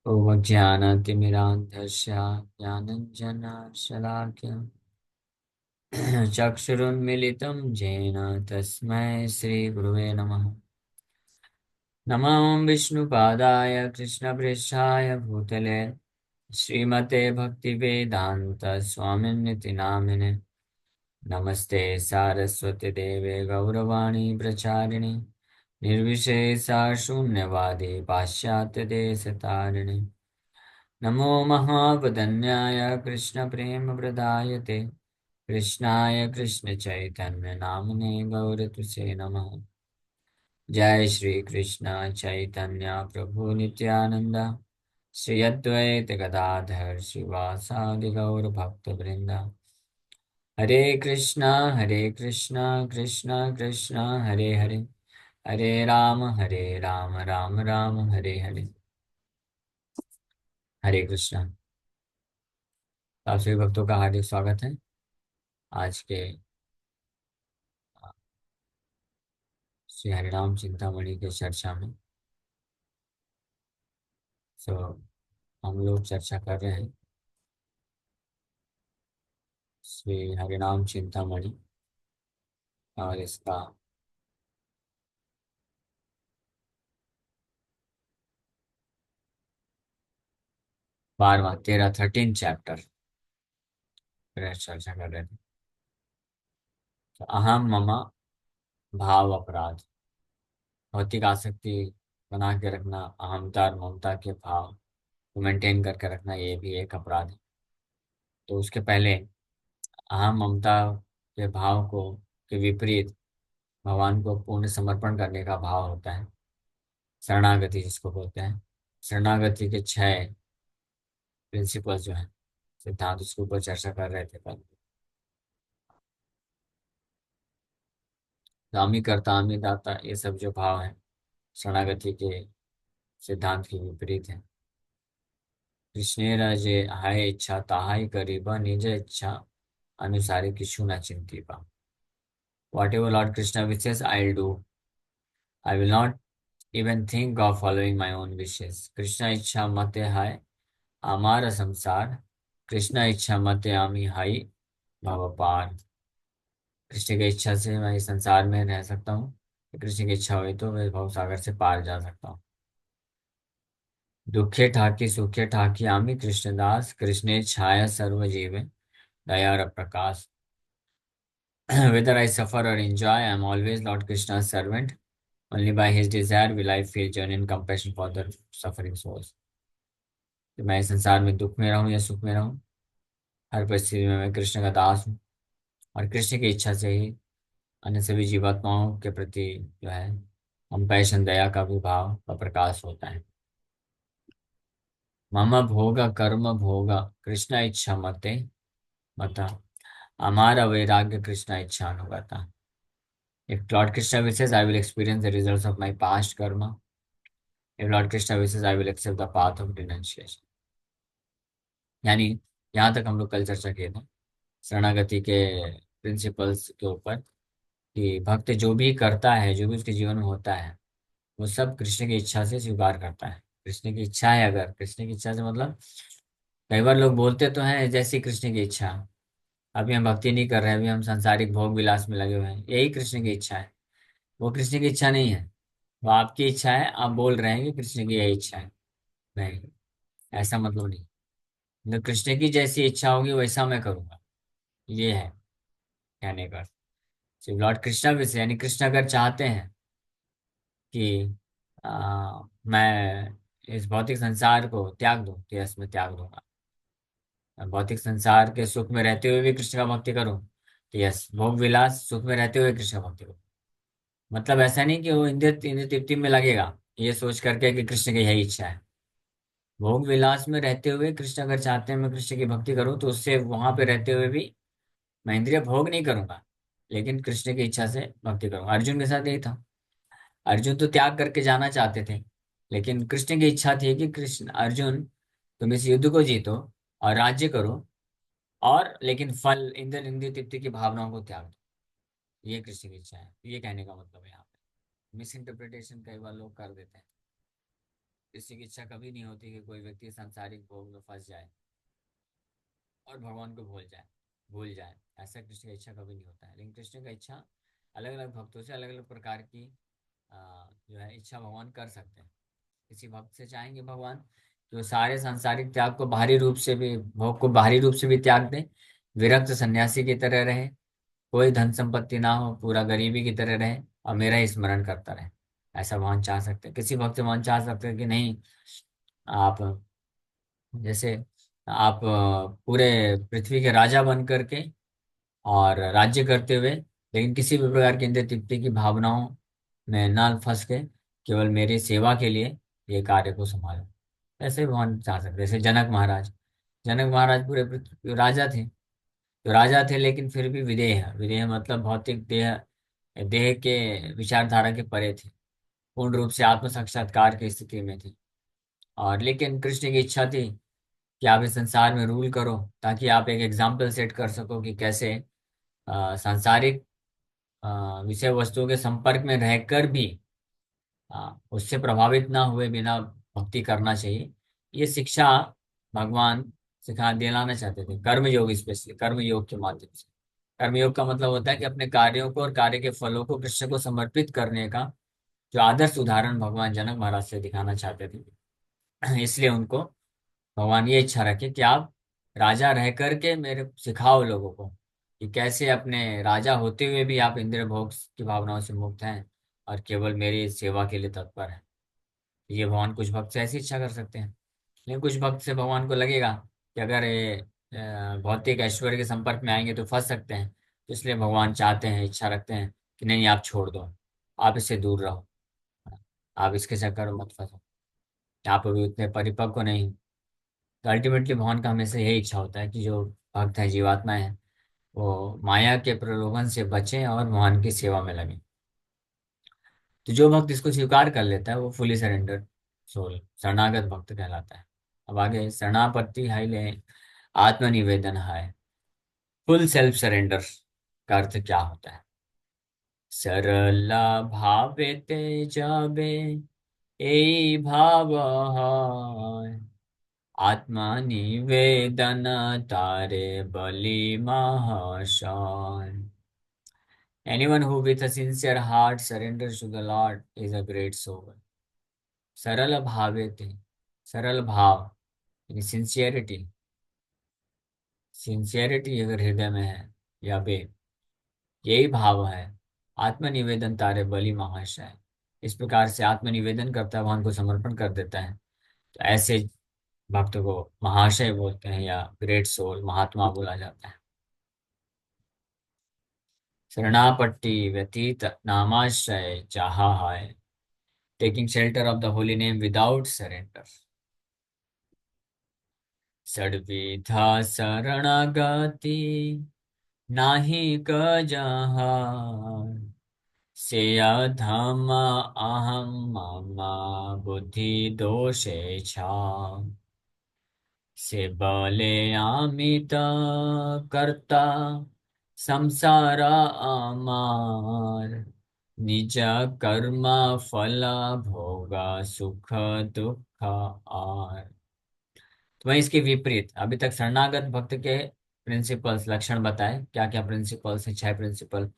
ओमज्ञानतिमिरान्धस्य ज्ञानञ्जनशलाकया चक्षुरुन्मिलितं येन तस्मै श्रीगुरुवे नमः। नमो विष्णुपादाय कृष्णपृष्ठाय भूतले श्रीमते भक्तिवेदान्त स्वामिन्निति नामिने। नमस्ते सारस्वती देवे गौरवाणी प्रचारिणे निर्विशेषा शून्यवादी पाश्चात्यदेशतारिणे। नमो महावदन्याय कृष्णप्रेमप्रदायते कृष्णाय कृष्णचैतन्य नामने गौरतुसे नमः। जय श्री कृष्ण चैतन्य प्रभु नित्यानंद श्री अद्वैत गदाधर श्रीवासादि गौर भक्तवृंद। हरे कृष्णा कृष्णा कृष्णा हरे हरे, हरे राम राम राम हरे हरे। हरे कृष्णा। आप सभी भक्तों का हार्दिक स्वागत है आज के श्री हरिनाम चिंतामणि के चर्चा में। सो हम लोग चर्चा कर रहे हैं श्री हरिनाम चिंतामणि और इसका 12वां 13 चैप्टर पर चर्चा कर रहे थे। तो अहम मम भाव अपराध, भौतिक आसक्ति बना के रखना, अहमता और ममता के भाव को मेंटेन करके रखना, ये भी एक अपराध है। तो उसके पहले अहम ममता के भाव को के विपरीत भगवान को पूर्ण समर्पण करने का भाव होता है, शरणागति जिसको बोलते हैं। शरणागति के 6 प्रिंसिपल्स जो हैं, सिद्धांत, उसके ऊपर चर्चा कर रहे थे कल। दामी कर्ता अमी दाता, ये सब जो भाव है शरणागति के सिद्धांत के विपरीत है। कृष्णेर जे हाय इच्छा ताहाई करीबा निज इच्छा अनुसारी किछु न चिंतीबा। Whatever lord Krishna wishes I will do, I will not even think of following my own wishes. Krishna इच्छा मते हाय आमार संसार, कृष्णा इच्छा मते आमी हाई भव पार। कृष्ण की इच्छा से मैं इस संसार में रह सकता हूँ, कृष्ण की इच्छा हुई तो मैं भव सागर से पार जा सकता हूँ। दुखे ठाकी सुखे ठाकी आमी कृष्णदास, कृष्णे छाया सर्व जीवे दया और प्रकाश। Whether I suffer or enjoy, I am always Lord Krishna's servant. Only by his desire will I feel genuine compassion for the suffering souls. कि मैं इस संसार में दुख में रहूं या सुख में रहूं, हर परिस्थिति में मैं कृष्ण का दास हूँ, और कृष्ण की इच्छा से ही अन्य सभी जीवात्माओं के प्रति जो है कंपैशन, दया का भी भाव का प्रकाश होता है। मम भोग कर्म भोग कृष्ण इच्छा मते मता, हमारा वैराग्य कृष्ण इच्छा अनुगता। If Lord Krishna wishes, I will experience the results of my past karma. If Lord Krishna wishes, I will accept the path of renunciation. यानी यहाँ तक हम लोग कल चर्चा किए थे शरणागति के प्रिंसिपल्स के ऊपर, कि भक्त जो भी करता है, जो भी उसके जीवन में होता है, वो सब कृष्ण की इच्छा से स्वीकार करता है। कृष्ण की इच्छा है, अगर कृष्ण की इच्छा से मतलब, कई बार लोग बोलते तो हैं जैसी कृष्ण की इच्छा, अभी हम भक्ति नहीं कर रहे हैं, अभी हम सांसारिक भोग विलास में लगे हुए हैं, यही कृष्ण की इच्छा है। वो कृष्ण की इच्छा नहीं है, वो आपकी इच्छा है। आप बोल रहे हैं कि कृष्ण की यही इच्छा है, नहीं, ऐसा मतलब नहीं। मतलब कृष्ण की जैसी इच्छा होगी वैसा मैं करूंगा, ये है कहने का। सिर्फ लॉर्ड कृष्णा भी से, यानी कृष्ण अगर चाहते हैं कि मैं इस भौतिक संसार को त्याग दूं, तो यस मैं त्याग दूंगा। मैं भौतिक संसार के सुख में रहते हुए भी कृष्ण का भक्ति करूं, तो यस भोग विलास सुख में रहते हुए कृष्ण का भक्ति करूं। मतलब ऐसा नहीं कि वो इंद्रिय इंद्रिय तृप्ति में लगेगा ये सोच करके कि कृष्ण की यही इच्छा है। भोग विलास में रहते हुए कृष्ण अगर चाहते हैं मैं कृष्ण की भक्ति करूं, तो उससे वहां पे रहते हुए भी मैं इंद्रिय भोग नहीं करूंगा, लेकिन कृष्ण की इच्छा से भक्ति करूंगा। अर्जुन के साथ यही था। अर्जुन तो त्याग करके जाना चाहते थे, लेकिन कृष्ण की इच्छा थी कि कृष्ण अर्जुन तुम इस युद्ध को जीतो और राज्य करो, और लेकिन फल इंद्र इंद्रिय तृप्ति की भावनाओं को त्याग दो। ये कृष्ण की इच्छा है, ये कहने का मतलब है। यहाँ पे मिस इंटरप्रिटेशन कई बार लोग कर देते हैं। किसी की इच्छा कभी नहीं होती कि कोई व्यक्ति सांसारिक भोग में फंस जाए और भगवान को भूल जाए। ऐसा कृष्ण की इच्छा कभी नहीं होता है। लेकिन कृष्ण का इच्छा अलग अलग भक्तों से अलग अलग प्रकार की जो है इच्छा भगवान कर सकते हैं। किसी भक्त से चाहेंगे भगवान कि वो सारे सांसारिक त्याग को बाहरी रूप से भी भोग को बाहरी रूप से भी त्याग दे, विरक्त सन्यासी की तरह रहे, कोई धन संपत्ति ना हो, पूरा गरीबी की तरह रहे और मेरा ही स्मरण करता रहे। ऐसा भगवान चाह सकते हैं। किसी भक्त से भगवान चाह सकते हैं कि नहीं, आप जैसे आप पूरे पृथ्वी के राजा बन करके और राज्य करते हुए, लेकिन किसी भी प्रकार की इंद्रिय तृप्ति की भावनाओं में न फंस के केवल मेरी सेवा के लिए ये कार्य को संभालो। ऐसे भगवान चाह सकते। जैसे जनक महाराज पूरे राजा थे। तो राजा थे लेकिन फिर भी विदेह, विदेह मतलब भौतिक देह, देह के विचारधारा के परे थे। पूर्ण रूप से आत्म साक्षात्कार की स्थिति में थे। और लेकिन कृष्ण की इच्छा थी कि आप इस संसार में रूल करो, ताकि आप एक एग्जाम्पल सेट कर सको कि कैसे सांसारिक विषय वस्तुओं के संपर्क में रहकर भी उससे प्रभावित ना हुए बिना भक्ति करना चाहिए। ये शिक्षा भगवान सिखा दिलाना चाहते थे, कर्मयोग, स्पेशली कर्मयोग के माध्यम से। कर्मयोग का मतलब होता है कि अपने कार्यों को और कार्य के फलों को कृष्ण को समर्पित करने का जो आदर्श उदाहरण भगवान जनक महाराज से दिखाना चाहते थे। इसलिए उनको भगवान ये इच्छा रखे कि आप राजा रह करके मेरे सिखाओ लोगों को कि कैसे अपने राजा होते हुए भी आप इंद्रिय भोग की भावनाओं से मुक्त हैं और केवल मेरी सेवा के लिए तत्पर हैं। ये भगवान कुछ भक्त से ऐसी इच्छा कर सकते हैं। लेकिन कुछ भक्त से भगवान को लगेगा कि अगर ये भौतिक ऐश्वर्य के संपर्क में आएंगे तो फंस सकते हैं। तो इसलिए भगवान चाहते हैं, इच्छा रखते हैं कि नहीं, आप छोड़ दो, आप इससे दूर रहो, आप इसके चक्कर में मत फंसो, आप अभी उतने परिपक्व नहीं। तो अल्टीमेटली भगवान का हमेशा यही इच्छा होता है कि जो भक्त है, जीवात्माएं हैं, वो माया के प्रलोभन से बचें और भगवान की सेवा में लगें। तो जो भक्त इसको स्वीकार कर लेता है वो फुली सरेंडर सोल, शरणागत भक्त कहलाता है। अब आगे शरणापत्ति हाई ले, आत्मनिवेदन है, फुल सेल्फ सरेंडर का अर्थ क्या होता है? सरला भावे ते जाबे, ए भाव है, आत्मनिवेदन तारे बलि महाशान। Anyone who with a sincere heart surrenders to the Lord is a great soul. सरल भावे थे, सरल भाव यानी सिंसियरिटी, सिंसियरिटी अगर हृदय में है या बे, यही भाव है। आत्मनिवेदन तारे बलि महाशय, इस प्रकार से आत्मनिवेदन करता है, भगवान को समर्पण कर देता है, तो ऐसे भक्त को महाशय बोलते हैं या ग्रेट सोल, महात्मा बोला जाता है। शरणापट्टि व्यतीत नामाश्रय चाहा है, taking shelter of the holy name without surrender. सद्विधा शरणागति नाही क जहाँ, से अधम अहम मम बुद्धि दोषे छा, से बले अमित कर्ता संसार अमार, निज कर्म फल भोग सुख दुख आर। तो वहीं इसके विपरीत अभी तक शरणागत भक्त के प्रिंसिपल्स, लक्षण बताए, क्या क्या प्रिंसिपल्स हैं, 6 प्रिंसिपल,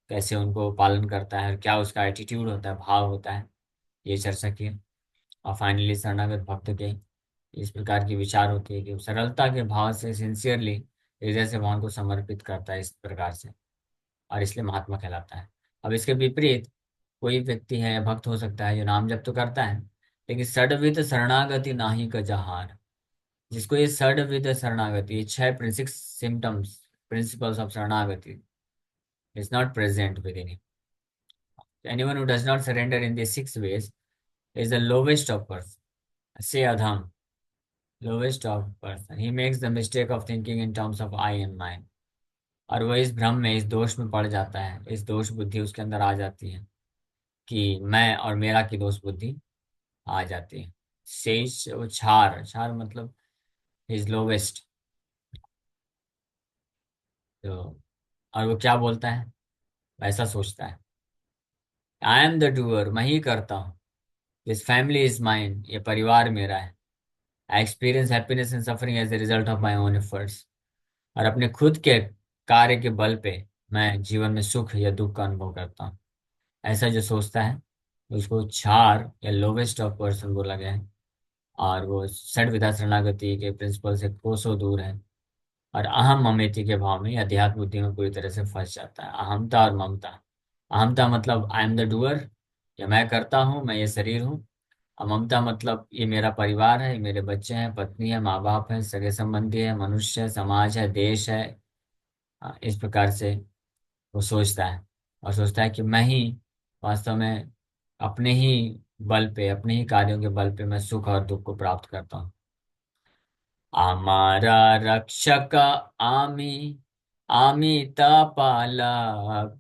कैसे उनको पालन करता है और क्या उसका एटीट्यूड होता है, भाव होता है, ये चर्चा की। और फाइनली शरणागत भक्त के इस प्रकार की विचार होती है कि वो सरलता के भाव से, सिंसियरली हृदय से भगवान को समर्पित करता है इस प्रकार से, और इसलिए महात्मा कहलाता है। अब इसके विपरीत कोई व्यक्ति है, भक्त हो सकता है, जो नाम जप तो करता है लेकिन सडवित शरणागति नाही का जहार, जिसको ये सडवित शरणागति, ये 6 सिम्टम्स, प्रिंसिपल्स ऑफ शरणागति is not present with in. Anyone who does not surrender in these 6 ways is the lowest of person. Say Adham, lowest of person. He makes the mistake of thinking in terms of I and mine. और वो इस भ्रम में, इस दोष में पड़ जाता है, इस दोष बुद्धि उसके अंदर आ जाती है कि मैं और मेरा की दोष बुद्धि आ जाती है। शेष वो छार, छार मतलब इज लोवेस्ट। तो और वो क्या बोलता है, ऐसा सोचता है, आई एम द डूअर, मैं ही करता हूँ, दिस फैमिली इज माइन, ये परिवार मेरा है। I experience happiness and suffering as a result of my own efforts. और अपने खुद के कार्य के बल पे मैं जीवन में सुख या दुख का अनुभव करता हूँ। ऐसा जो सोचता है उसको क्षार या लोवेस्ट ऑफ पर्सन बोला गया है। और वो षड विधा शरणागति के प्रिंसिपल से कोसों दूर है। और अहम ममेती के भाव में अध्यात्म बुद्धि में पूरी तरह से फंस जाता है। अहमता और ममता। अहमता मतलब आई एम द डूअर, या मैं करता हूँ, मैं ये शरीर हूँ। और ममता मतलब ये मेरा परिवार है, ये मेरे बच्चे हैं, पत्नी है, माँ बाप है, सगे संबंधी है, मनुष्य है, समाज है, देश है। इस प्रकार से वो सोचता है। और सोचता है कि मैं ही वास्तव में अपने ही बल पे, अपने ही कार्यों के बल पे मैं सुख और दुख को प्राप्त करता हूँ। हमारा रक्षक आमी, अमिता पालक,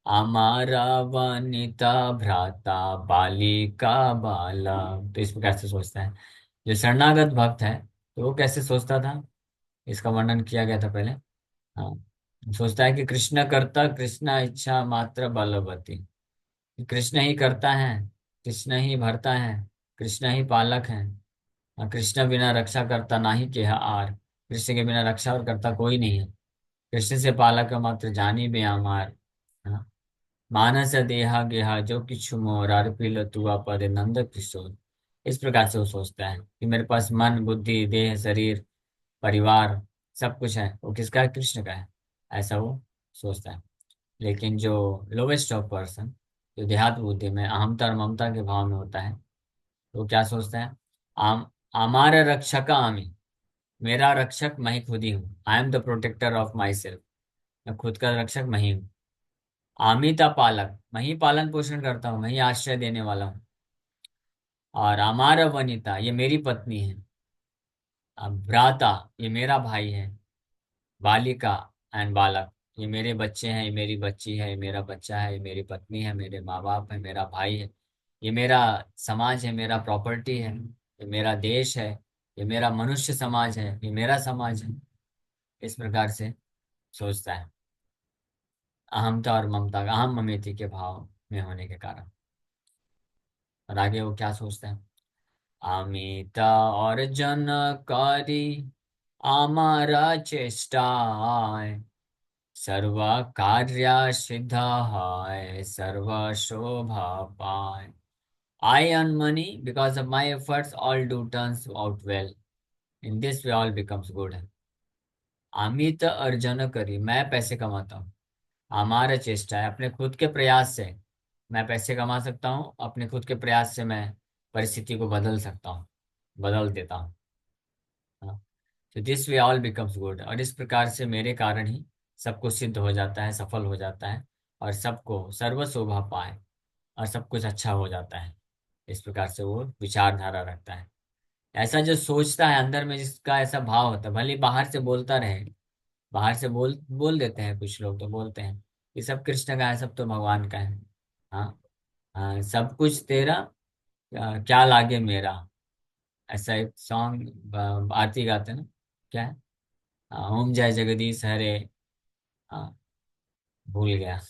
हमारा वनिता भ्राता, बालिका बालक। तो इस प्रकार से सोचता है। जो शरणागत भक्त है तो वो कैसे सोचता था, इसका वर्णन किया गया था पहले। हाँ, सोचता है कि कृष्ण कर्ता कृष्ण इच्छा मात्र बलवती। कृष्ण ही करता है, कृष्ण ही भरता है, कृष्ण ही पालक है। हाँ, कृष्ण बिना रक्षा करता नाही के आर। कृष्ण के बिना रक्षा और करता कोई नहीं है। कृष्ण से पालक मात्र जानी बे आमार। हाँ, मानस देहा गेहा जो किछु मोर अर्पिल तुआ पद नंद किशोर। इस प्रकार से वो सोचता है कि मेरे पास मन, बुद्धि, देह, शरीर, परिवार सब कुछ है, वो किसका है? कृष्ण का है। ऐसा वो सोचता है। लेकिन जो लोवेस्ट ऑफ पर्सन, जो देहात बुद्धि में अहमता और ममता के भाव में होता है, तो क्या सोचता है? आम हमारा रक्षक आमी, मेरा रक्षक मैं ही खुद ही हूँ। I am the protector of myself. मैं खुद का रक्षक मैं ही हूँ। आमिता पालक, मैं ही पालन पोषण करता हूँ, मैं ही आश्रय देने वाला हूँ। और अमारा वनिता, ये मेरी पत्नी है। अब भ्राता, ये मेरा भाई है। बालिका एंड बालक, ये मेरे बच्चे हैं, ये मेरी बच्ची है, ये मेरा बच्चा है, ये मेरी पत्नी है, मेरे माँ बाप है, मेरा भाई है। ये मेरा समाज है, मेरा प्रॉपर्टी है। ये मेरा देश है। ये मेरा मनुष्य समाज है, ये मेरा समाज है। इस प्रकार से सोचता है। अहमता और ममता, अहम ममेती के भाव में होने के कारण। और आगे वो क्या सोचता है? अमिता और जनकारी, हमारा चेष्टाएं, सर्व कार्य सिद्ध है, सर्व शोभा पाए। I earn money because of my efforts, all do turns out well. In this way all becomes good. Amit अर्जन करी, मैं पैसे कमाता हूँ। हमारा चेष्टा है, अपने खुद के प्रयास से मैं पैसे कमा सकता हूँ। अपने खुद के प्रयास से मैं परिस्थिति को बदल सकता हूँ, बदल देता हूँ। हाँ। तो this way all becomes good, और इस प्रकार से मेरे कारण ही सब कुछ सिद्ध हो जाता है, सफल हो जाता है। और सबको सर्व शोभा पाए, और सब कुछ अच्छा हो जाता है। इस प्रकार से वो विचारधारा रखता है। ऐसा जो सोचता है अंदर में, जिसका ऐसा भाव होता है, भले ही बाहर से बोलता रहे। बाहर से बोल बोल देते हैं कुछ लोग, तो बोलते हैं कि सब कृष्ण का है, सब तो भगवान का है। हाँ। हाँ, सब कुछ तेरा, क्या लागे मेरा। ऐसा एक सॉन्ग आरती गाते हैं ना, क्या है? ओम जय जगदीश हरे। हाँ, भूल गया।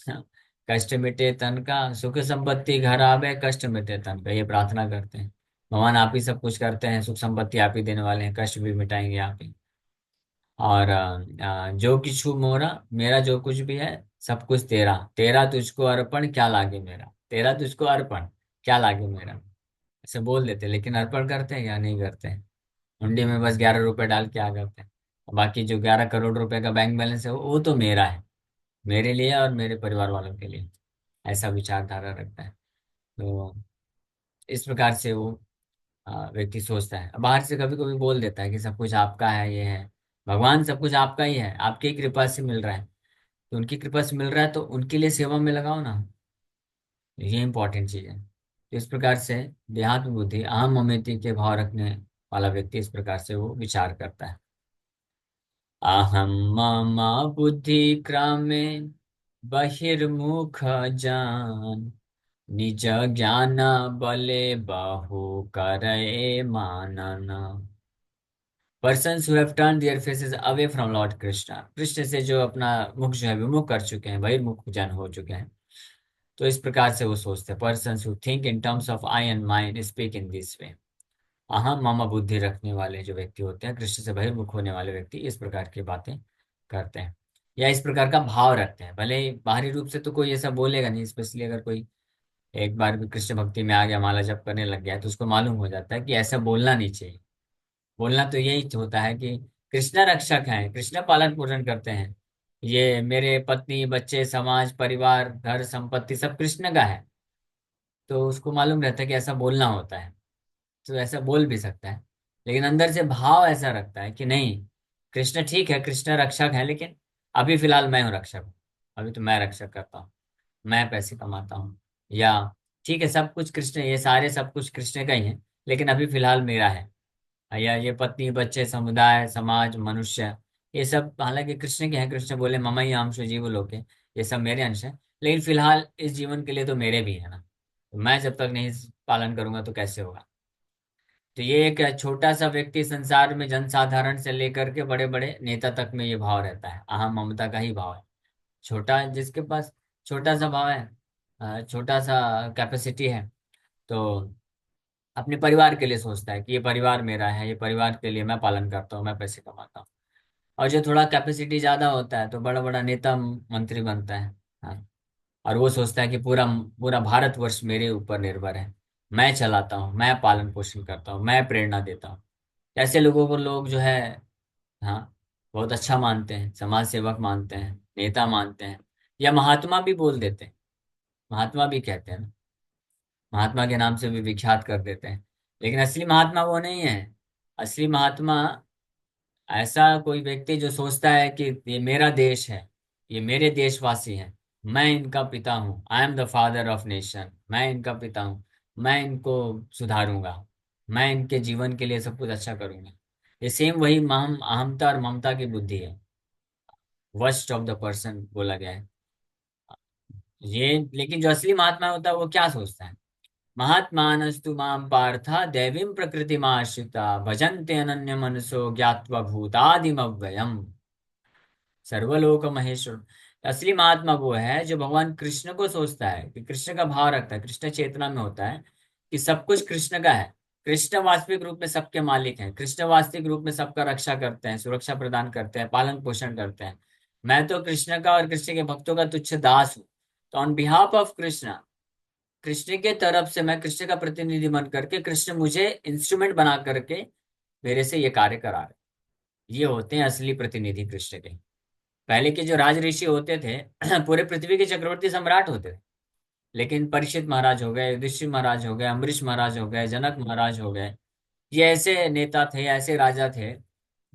कष्ट मिटे तन का, सुख संपत्ति घर आवे, कष्ट मिटे तन का, ये प्रार्थना करते हैं। भगवान आप ही सब कुछ करते हैं, सुख संपत्ति आप ही देने वाले हैं, कष्ट भी मिटाएंगे आप ही। और जो किछु मोरा, मेरा जो कुछ भी है सब कुछ तेरा, तेरा तुझको अर्पण क्या लागे मेरा, तेरा तुझको अर्पण क्या लागे मेरा। ऐसे बोल देते हैं, लेकिन अर्पण करते हैं या नहीं करते हैं? हुंडी में बस 11 रुपए डाल के आ जाते हैं। बाकी जो 11 करोड़ रुपए का बैंक बैलेंस है वो तो मेरा है, मेरे लिए और मेरे परिवार वालों के लिए। ऐसा विचारधारा रखता है। तो इस प्रकार से वो व्यक्ति सोचता है। बाहर से कभी कभी बोल देता है कि सब कुछ आपका है, ये है। भगवान सब कुछ आपका ही है, आपकी ही कृपा से मिल रहा है। तो उनकी कृपा से मिल रहा है तो उनके लिए सेवा में लगाओ ना। ये इंपॉर्टेंट चीज है। तो इस प्रकार से देहात्म बुद्धि, अहम ममती के भाव रखने वाला व्यक्ति इस प्रकार से वो विचार करता है। अहम मम बुद्धि क्रमे बहिर्मुख जान, निज ज्ञान बले बहु करे मानन। Persons who have turned their faces away from Lord Krishna, Krishna से जो अपना मुख जो है विमुख कर चुके हैं, बहिर्मुख जन हो चुके हैं, तो इस प्रकार से वो सोचते हैं। Person who think in terms of I and mind speak in this way. अहम मम बुद्धि रखने वाले जो व्यक्ति होते हैं, कृष्ण से बहिर्मुख होने वाले व्यक्ति इस प्रकार की बातें करते हैं या इस प्रकार का भाव रखते हैं। भले ही बाहरी रूप से तो कोई ऐसा बोलेगा नहीं, स्पेशली अगर कोई एक बार भी कृष्ण भक्ति में आ गया, माला जप करने लग गया है, तो उसको मालूम हो जाता है कि ऐसा बोलना नहीं चाहिए। बोलना तो यही होता है कि कृष्ण रक्षक हैं, कृष्ण पालन पोषण करते हैं, ये मेरे पत्नी बच्चे समाज परिवार घर संपत्ति सब कृष्ण का है। तो उसको मालूम रहता है कि ऐसा बोलना होता है, तो ऐसा बोल भी सकता है। लेकिन अंदर से भाव ऐसा रखता है कि नहीं, कृष्ण ठीक है, कृष्ण रक्षक है, लेकिन अभी फिलहाल मैं हूँ रक्षक हूँ। अभी तो मैं रक्षक करता हूँ, मैं पैसे कमाता हूँ, या ठीक है सब कुछ कृष्ण, ये सारे सब कुछ कृष्ण का ही है, लेकिन अभी फिलहाल मेरा है। या ये पत्नी बच्चे समुदाय समाज मनुष्य ये सब हालांकि कृष्ण के हैं, कृष्ण बोले मम ही अंश जीव लोके, ये सब मेरे अंश हैं, लेकिन फिलहाल इस जीवन के लिए तो मेरे भी है ना। तो मैं जब तक नहीं पालन करूंगा तो कैसे होगा। तो ये एक छोटा सा व्यक्ति संसार में जनसाधारण से लेकर के बड़े बड़े नेता तक में ये भाव रहता है, अहम ममता का ही भाव है। छोटा जिसके पास छोटा सा भाव है, छोटा सा कैपेसिटी है, तो अपने परिवार के लिए सोचता है कि ये परिवार मेरा है, ये परिवार के लिए मैं पालन करता हूँ, मैं पैसे कमाता हूँ। और जो थोड़ा कैपेसिटी ज्यादा होता है तो बड़ा बड़ा नेता मंत्री बनता है। हाँ। और वो सोचता है कि पूरा पूरा भारतवर्ष मेरे ऊपर निर्भर है, मैं चलाता हूँ, मैं पालन पोषण करता हूँ, मैं प्रेरणा देता हूँ। ऐसे लोगों को लोग जो है, हाँ, बहुत अच्छा मानते हैं, समाज सेवक मानते हैं, नेता मानते हैं, या महात्मा भी बोल देते हैं, महात्मा भी कहते हैं ना, महात्मा के नाम से भी विख्यात कर देते हैं। लेकिन असली महात्मा वो नहीं है। असली महात्मा ऐसा कोई व्यक्ति जो सोचता है कि ये मेरा देश है, ये मेरे देशवासी हैं, मैं इनका पिता हूँ, I am the father of nation, मैं इनका पिता हूँ, मैं इनको सुधारूंगा, मैं इनके जीवन के लिए सब कुछ अच्छा करूंगा। ये सेम वही अहमता और ममता की बुद्धि है, वर्स्ट ऑफ द पर्सन बोला गया है ये। लेकिन जो असली महात्मा होता है वो क्या सोचता है, महात्मानस्तु माम पार्था दैवीं प्रकृतिमाश्रिता भजन्ते अनन्य मनसो ज्ञात्वा भूतादिमव्ययम् सर्वलोक महेश्वर। असली महात्मा वो है जो भगवान कृष्ण को सोचता है, कि कृष्ण का भाव रखता है, कृष्ण चेतना में होता है कि सब कुछ कृष्ण का है। कृष्ण वास्तविक रूप में सबके मालिक हैं, कृष्ण वास्तविक रूप में सबका रक्षा करते हैं, सुरक्षा प्रदान करते हैं, पालन पोषण करते हैं। मैं तो कृष्ण का और कृष्ण के भक्तों का तुच्छ दास हूँ। तो on behalf of Krishna, Krishna के तरफ से मैं कृष्ण का प्रतिनिधि बन करके, कृष्ण मुझे इंस्ट्रूमेंट बना करके मेरे से ये कार्य करा रहे। ये होते हैं असली प्रतिनिधि कृष्ण के। पहले के जो राज ऋषि होते थे पूरे पृथ्वी के चक्रवर्ती सम्राट होते थे। लेकिन परीक्षित महाराज हो गए, युधिष्ठिर महाराज हो गए, अम्बरीश महाराज हो गए, जनक महाराज हो गए, ये ऐसे नेता थे, ऐसे राजा थे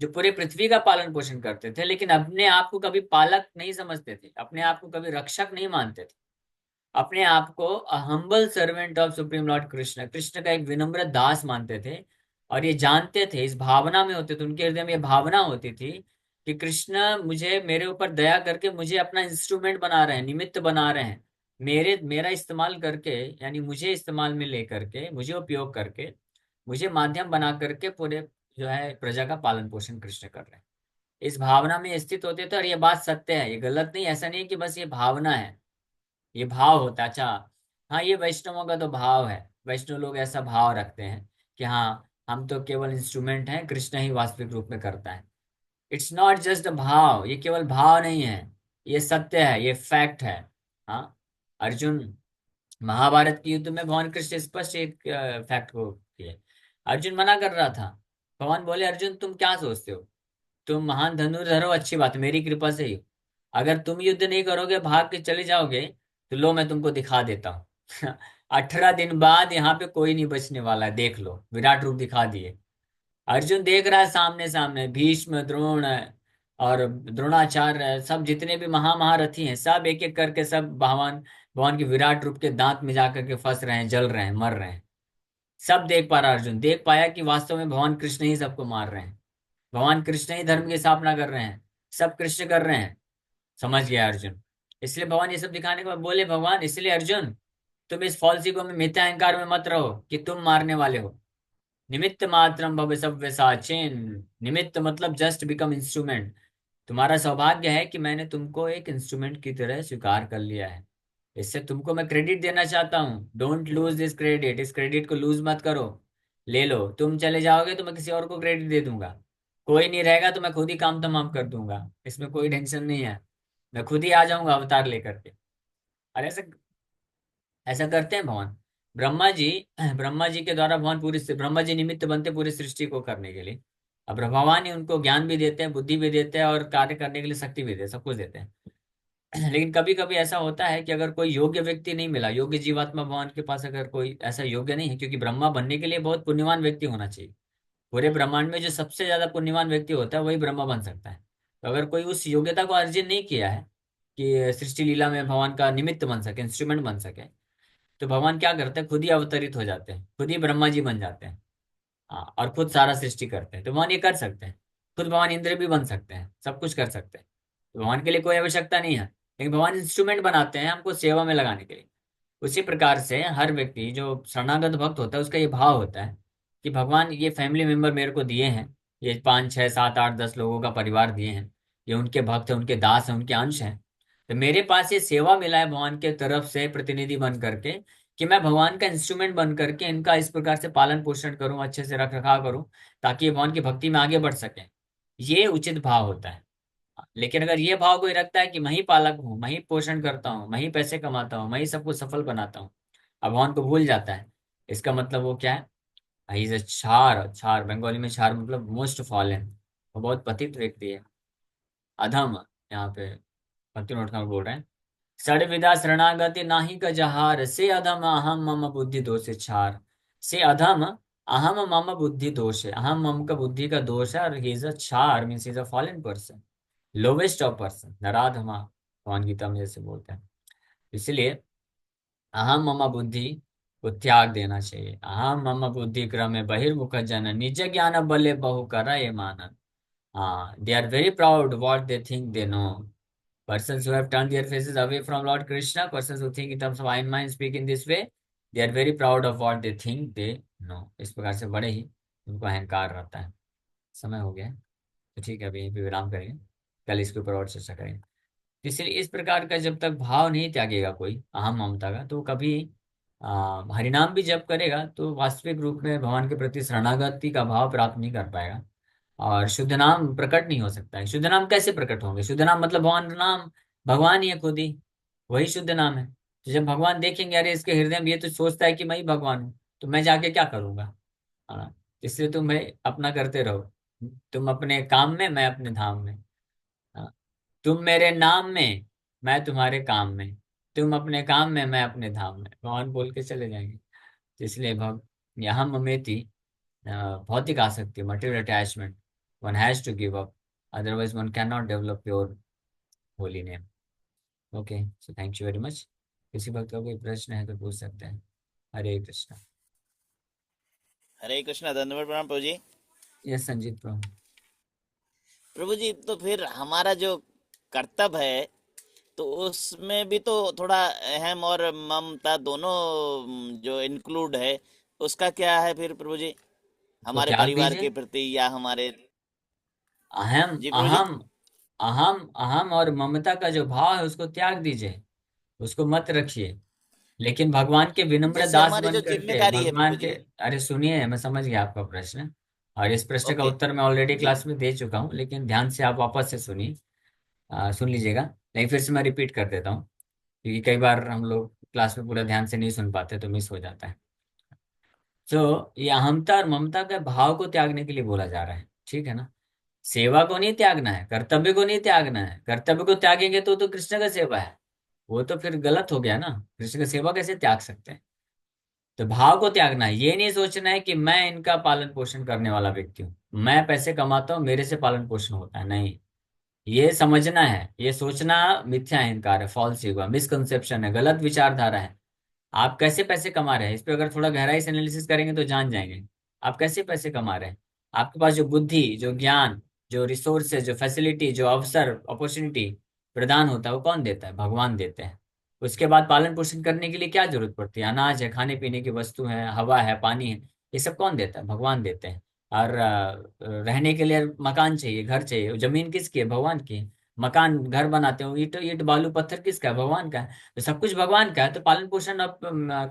जो पूरे पृथ्वी का पालन पोषण करते थे, लेकिन अपने आप को कभी पालक नहीं समझते थे, अपने आप को कभी रक्षक नहीं मानते थे। अपने आप को humble servant of supreme Lord Krishna, Krishna का एक विनम्र दास मानते थे। और ये जानते थे, इस भावना में होते थे, उनके हृदय में ये भावना होती थी कि कृष्ण मुझे, मेरे ऊपर दया करके मुझे अपना इंस्ट्रूमेंट बना रहे हैं, निमित्त बना रहे हैं, मेरा इस्तेमाल करके, यानी मुझे इस्तेमाल में लेकर के, मुझे उपयोग करके, मुझे माध्यम बना करके पूरे जो है प्रजा का पालन पोषण कृष्ण कर रहे हैं। इस भावना में स्थित होते थे। और ये बात सत्य है, ये गलत नहीं, ऐसा नहीं है कि बस ये भावना है, ये भाव होता है। अच्छा, हाँ, ये वैष्णवों का तो भाव है, वैष्णव लोग ऐसा भाव रखते हैं कि हाँ, हम तो केवल इंस्ट्रूमेंट हैं, कृष्ण ही वास्तविक रूप में करता है। इट्स नॉट जस्ट अ भाव, ये केवल भाव नहीं है, ये सत्य है, ये फैक्ट है। हाँ, अर्जुन, महाभारत के युद्ध में भगवान कृष्ण स्पष्ट एक फैक्ट को किए। अर्जुन मना कर रहा था, भगवान बोले अर्जुन तुम क्या सोचते हो, तुम महान धनुर्धर हो, अच्छी बात, मेरी कृपा से ही हो। अगर तुम युद्ध नहीं करोगे, भाग के चले जाओगे, तो लो मैं तुमको दिखा देता हूँ 18 दिन बाद यहाँ पे कोई नहीं बचने वाला है, देख लो, विराट रूप दिखा दिए। अर्जुन देख रहा है सामने सामने, भीष्म द्रोण और द्रोणाचार्य, सब जितने भी महामहारथी हैं, सब एक एक करके सब भगवान भगवान के विराट रूप के दांत में जाकर के फंस रहे हैं, जल रहे हैं, मर रहे हैं। सब देख पा रहा अर्जुन, देख पाया कि वास्तव में भगवान कृष्ण ही सबको मार रहे हैं, भगवान कृष्ण ही धर्म की स्थापना कर रहे हैं, सब कृष्ण कर रहे हैं। समझ गया अर्जुन। इसलिए भगवान ये सब दिखाने के बाद बोले भगवान, इसलिए अर्जुन तुम इस फॉल्स ईगो में, मिथ्या अहंकार में मत रहो कि तुम मारने वाले हो। निमित्त मात्रम भव सव्यसाचेन, निमित्त मतलब जस्ट बिकम इंस्ट्रूमेंट। तुम्हारा सौभाग्य है कि मैंने तुमको एक इंस्ट्रूमेंट की तरह स्वीकार कर लिया है। इससे तुमको मैं क्रेडिट देना चाहता हूँ, डोंट लूज दिस क्रेडिट, इस क्रेडिट को लूज मत करो। ले लो, तुम चले जाओगे तो मैं किसी और को क्रेडिट दे दूंगा, कोई नहीं रहेगा तो मैं खुद ही काम तमाम कर दूंगा, इसमें कोई टेंशन नहीं है, मैं खुद ही आ जाऊंगा अवतार लेकर के। और ऐसा ऐसा करते हैं भगवान ब्रह्मा जी। ब्रह्मा जी के द्वारा भगवान ब्रह्मा जी निमित्त बनते पूरी सृष्टि को करने के लिए। अब भगवान ही उनको ज्ञान भी देते हैं, बुद्धि भी देते हैं, और कार्य करने के लिए शक्ति भी देते हैं, सब कुछ देते हैं। लेकिन कभी कभी ऐसा होता है कि अगर कोई योग्य व्यक्ति नहीं मिला, योग्य जीवात्मा भगवान के पास अगर कोई ऐसा योग्य नहीं है, क्योंकि ब्रह्मा बनने के लिए बहुत पुण्यवान व्यक्ति होना चाहिए। पूरे ब्रह्मांड में जो सबसे ज्यादा पुण्यवान व्यक्ति होता है वही ब्रह्मा बन सकता है। तो अगर कोई उस योग्यता को अर्जित नहीं किया है कि सृष्टि लीला में भगवान का निमित्त बन सके, इंस्ट्रूमेंट बन सके, तो भगवान क्या करते हैं, खुद ही अवतरित हो जाते हैं, खुद ही ब्रह्मा जी बन जाते हैं। हाँ, और खुद सारा सृष्टि करते हैं, तो भगवान ये कर सकते हैं। खुद भगवान इंद्र भी बन सकते हैं, सब कुछ कर सकते हैं, तो भगवान के लिए कोई आवश्यकता नहीं है। लेकिन भगवान इंस्ट्रूमेंट बनाते हैं हमको सेवा में लगाने के लिए। उसी प्रकार से हर व्यक्ति जो शरणागत भक्त होता है उसका ये भाव होता है कि भगवान ये फैमिली मेंबर मेरे को दिए हैं, ये 5 6 7 8 10 लोगों का परिवार दिए हैं, ये उनके भक्त हैं, उनके दास हैं, उनके अंश हैं। तो मेरे पास ये सेवा मिला है भगवान के तरफ से प्रतिनिधि बन करके, कि मैं भगवान का इंस्ट्रूमेंट बन करके इनका इस प्रकार से पालन पोषण करूं, अच्छे से रख रखाव करूं, ताकि ये भगवान की भक्ति में आगे बढ़ सके। ये उचित भाव होता है। लेकिन अगर ये भाव कोई रखता है कि मैं ही पालक हूँ, मैं ही पोषण करता हूँ, मैं ही पैसे कमाता हूँ, मैं ही सबको सफल बनाता हूँ, अब भगवान को भूल जाता है, इसका मतलब वो क्या है, ही इज अ छार। छार बंगाली में छार मतलब मोस्ट फॉलन, वो बहुत पतित व्यक्ति है, अधम। यहाँ पे भक्ति नोट बोल रहे हैं, सड़ विदा शरणागति नाही का जहार, से अधम अहम मम बुद्धि दोष छार। से अधम अहम मम बुद्धि दोष है, अहम मम का बुद्धि का दोष है, और ही इज अ छार means is a fallen person, lowest of person, नराधमा भगवान गीता में जैसे बोलते हैं। इसलिए अहम मम बुद्धि को त्याग देना चाहिए। अहम मम बुद्धि क्रमे बहिर्मुख जन, निज ज्ञान बले बहु कर ये मानन। हाँ, they are very proud what they think they know. Persons who have turned their faces away from Lord Krishna, persons who think in terms of I and mine, speak in this way, they are very proud of what they think they know. इस प्रकार से बड़े ही उनको अहंकार रहता है। समय हो गया है, तो ठीक है, अभी यहीं पे विराम करेंगे, कल इसके ऊपर और चर्चा करेंगे। इसलिए इस प्रकार का जब तक भाव नहीं त्यागेगा कोई अहम ममता का, तो कभी हरिनाम भी जप करेगा तो वास्तविक रूप में भगवान के प्रति शरणागति का भाव प्राप्त नहीं कर पाएगा, और शुद्ध नाम प्रकट नहीं हो सकता है। शुद्ध नाम कैसे प्रकट होंगे, शुद्ध नाम मतलब भगवान का नाम, भगवान ही है खुद ही, वही शुद्ध नाम है। तो जब भगवान देखेंगे अरे इसके हृदय में ये तो सोचता है कि मैं ही भगवान हूँ, तो मैं जाके क्या करूंगा। हाँ, इसलिए तुम भाई अपना करते रहो, तुम अपने काम में, मैं अपने धाम में। हाँ, तुम मेरे नाम में, मैं तुम्हारे काम में, तुम अपने काम में, मैं अपने धाम में, भगवान बोल के चले जाएंगे। तो इसलिए यहाँ ममेति, भौतिक आसक्ति, material attachment, one has to give up, otherwise one cannot develop your holy name. Okay, so thank you very much. किसी भक्त का कोई प्रश्न है तो पूछ सकते हैं। हरे कृष्णा। हरे कृष्णा, धन्यवाद प्रणाम प्रभु जी। यस संजीत प्रभु। प्रभु जी, तो फिर हमारा जो कर्तव्य है, तो उसमें भी तो थोड़ा अहम और ममता दोनों जो इंक्लूड है, उसका क्या है फिर प्रभु जी, को हमारे त्याग परिवार दीजिए, के प्रति या हमारे। अहम जी प्रभु जी। अहम अहम अहम और ममता का जो भाव है उसको त्याग दीजिए, उसको मत रखिए। लेकिन भगवान के विनम्र जैसे दास हमारी बन जो करके जिम्मेदारी है प्रभु भगवान के, जी। अरे सुनिए, मैं समझ गया आपका प्रश्न, और इस प्रश्न का ओके। उत्तर मैं ऑलरेडी जी। क्लास में दे चुका हूँ, लेकिन ध्यान से आप वापस से सुनिए, सुन लीजिएगा। नहीं, फिर से मैं रिपीट कर देता हूँ, क्योंकि कई बार हम लोग क्लास में पूरा ध्यान से नहीं सुन पाते तो मिस हो जाता है। तो ये अहमता और ममता के भाव को त्यागने के लिए बोला जा रहा है, ठीक है ना। सेवा को नहीं त्यागना है, कर्तव्य को नहीं त्यागना है। कर्तव्य को त्यागेंगे तो कृष्ण का सेवा है, वो तो फिर गलत हो गया ना। कृष्ण का सेवा कैसे त्याग सकते हैं। तो भाव को त्यागना है, ये नहीं सोचना है कि मैं इनका पालन पोषण करने वाला व्यक्ति हूँ, मैं पैसे कमाता हूँ मेरे से पालन पोषण होता है, नहीं। ये समझना है, ये सोचना मिथ्या अहंकार है, फॉल्स ईगो, मिसकंसेप्शन है, गलत विचारधारा है। आप कैसे पैसे कमा रहे हैं, इस पे अगर थोड़ा गहराई से एनालिसिस करेंगे तो जान जाएंगे आप कैसे पैसे कमा रहे हैं। आपके पास जो बुद्धि, जो ज्ञान, जो रिसोर्सेज, जो फैसिलिटी, जो अवसर, अपॉर्चुनिटी प्रदान होता है वो कौन देता है, भगवान देते हैं। उसके बाद पालन पोषण करने के लिए क्या जरूरत पड़ती है, अनाज है, खाने पीने की वस्तु है, हवा है, पानी है, ये सब कौन देता है, भगवान देते हैं। और रहने के लिए मकान चाहिए, घर चाहिए, जमीन किसकी है, भगवान की है। मकान घर बनाते हो, ईट ईट बालू पत्थर किसका है? भगवान का है। तो सब कुछ भगवान का है, तो पालन पोषण अब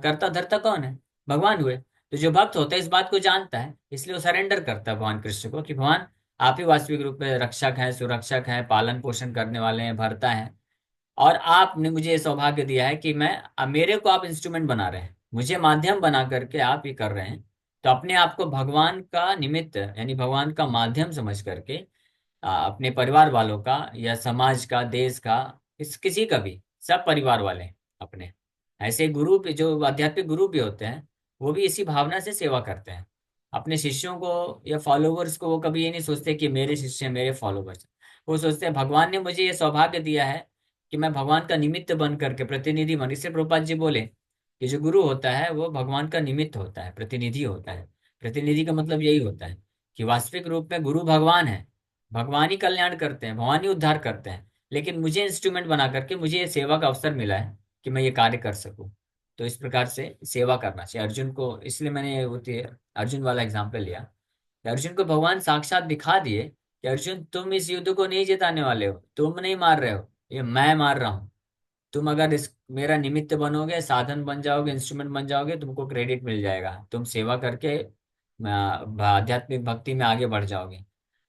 करता धरता कौन है? भगवान हुए। तो जो भक्त होता है इस बात को जानता है, इसलिए वो सरेंडर करता है भगवान कृष्ण को कि भगवान आप ही वास्तविक रूप में रक्षक हैं, सुरक्षक हैं, पालन पोषण करने वाले हैं, भरता है। और आपने मुझे ये सौभाग्य दिया है कि मैं, अब मेरे को आप इंस्ट्रूमेंट बना रहे हैं, मुझे माध्यम बना करके आप ये कर रहे हैं। तो अपने आप को भगवान का निमित्त यानी भगवान का माध्यम समझ करके अपने परिवार वालों का या समाज का, देश का, किसी का भी, सब परिवार वाले अपने, ऐसे गुरु भी जो आध्यात्मिक गुरु भी होते हैं, वो भी इसी भावना से सेवा करते हैं अपने शिष्यों को या फॉलोवर्स को। वो कभी ये नहीं सोचते कि मेरे शिष्य मेरे फॉलोवर्स, वो सोचते हैं भगवान ने मुझे ये सौभाग्य दिया है कि मैं भगवान का निमित्त बन करके, प्रतिनिधि बन। इससे प्रभुपाद जी बोले कि जो गुरु होता है वो भगवान का निमित्त होता है, प्रतिनिधि होता है। प्रतिनिधि का मतलब यही होता है कि वास्तविक रूप में गुरु भगवान है, भगवान ही कल्याण करते हैं, भगवान ही उद्धार करते हैं। लेकिन मुझे इंस्ट्रूमेंट बना करके मुझे ये सेवा का अवसर मिला है कि मैं ये कार्य कर सकूं। तो इस प्रकार से सेवा करना चाहिए अर्जुन को। इसलिए मैंने ये अर्जुन वाला एग्जाम्पल लिया कि अर्जुन को भगवान साक्षात दिखा दिए कि अर्जुन तुम इस युद्ध को नहीं जिताने वाले हो, तुम नहीं मार रहे हो, ये मैं मार रहा हूँ। तुम अगर इस मेरा निमित्त बनोगे, साधन बन जाओगे, इंस्ट्रूमेंट बन जाओगे, तुमको क्रेडिट मिल जाएगा, तुम सेवा करके आध्यात्मिक भक्ति में आगे बढ़ जाओगे।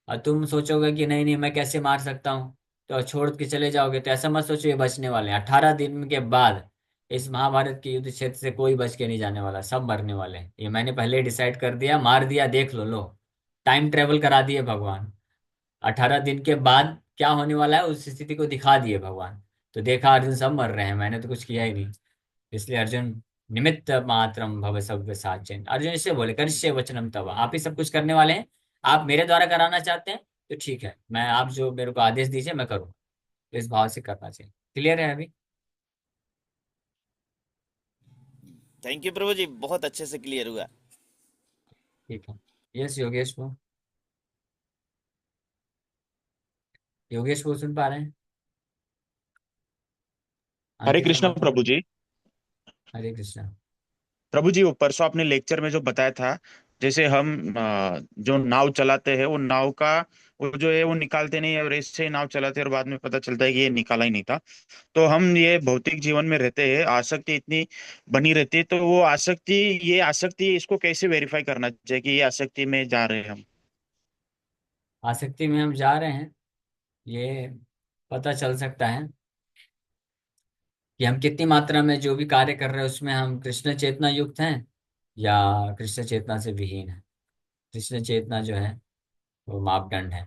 और तुम सोचोगे कि नहीं नहीं मैं कैसे मार सकता हूँ, तो छोड़ के चले जाओगे, तो ऐसा मत सोचो ये बचने वाले हैं। 18 दिन के बाद इस महाभारत के युद्ध क्षेत्र से कोई बच के नहीं जाने वाला, सब मरने वाले हैं। ये मैंने पहले डिसाइड कर दिया, मार दिया, देख लो। लो, टाइम ट्रेवल करा दिए भगवान। 18 दिन के बाद क्या होने वाला है उस स्थिति को दिखा दिए भगवान। तो देखा अर्जुन सब मर रहे हैं, मैंने तो कुछ किया ही नहीं। इसलिए अर्जुन निमित्त मात्रम भव सव्य साचन, अर्जुन इससे बोले करिष्ये वचनम तव, आप ही सब कुछ करने वाले हैं, आप मेरे द्वारा कराना चाहते हैं तो ठीक है, मैं, आप जो मेरे को आदेश दीजिए मैं करूँ। इस भाव से करना चाहिए। क्लियर है अभी? थैंक यू प्रभु जी, बहुत अच्छे से क्लियर हुआ। ठीक है। यस योगेश को, योगेश को सुन पा रहे हैं? हरे अंकित कृष्ण माथुर। प्रभु जी। हरे कृष्णा। प्रभु जी, वो परसों आपने लेक्चर में जो बताया था, जैसे हम जो नाव चलाते हैं, वो नाव का वो जो है वो निकालते नहीं है, और ऐसे ही नाव चलाते हैं और बाद में पता चलता है कि ये निकाला ही नहीं था। तो हम ये भौतिक जीवन में रहते हैं, आसक्ति इतनी बनी रहती है, तो वो आसक्ति, ये आसक्ति, इसको कैसे वेरीफाई करना चाहिए कि ये आसक्ति में जा रहे हैं हम? आसक्ति में हम जा रहे हैं, ये पता चल सकता है कि हम कितनी मात्रा में जो भी कार्य कर रहे हैं उसमें हम कृष्ण चेतना युक्त हैं या कृष्ण चेतना से विहीन है। कृष्ण चेतना जो है वो मापदंड है।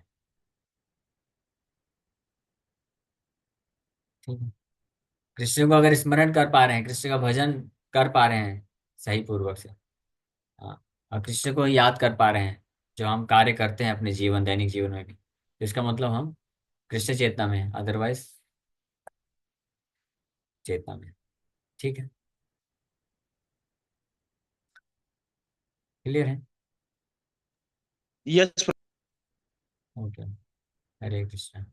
ठीक है। कृष्ण को अगर स्मरण कर पा रहे हैं, कृष्ण का भजन कर पा रहे हैं सही पूर्वक से, हाँ, और कृष्ण को याद कर पा रहे हैं जो हम कार्य करते हैं अपने जीवन, दैनिक जीवन में भी, तो इसका मतलब हम कृष्ण चेतना में हैं, अदरवाइज चेतना में। ठीक है। क्लियर है? यस। ओके। हरे कृष्ण।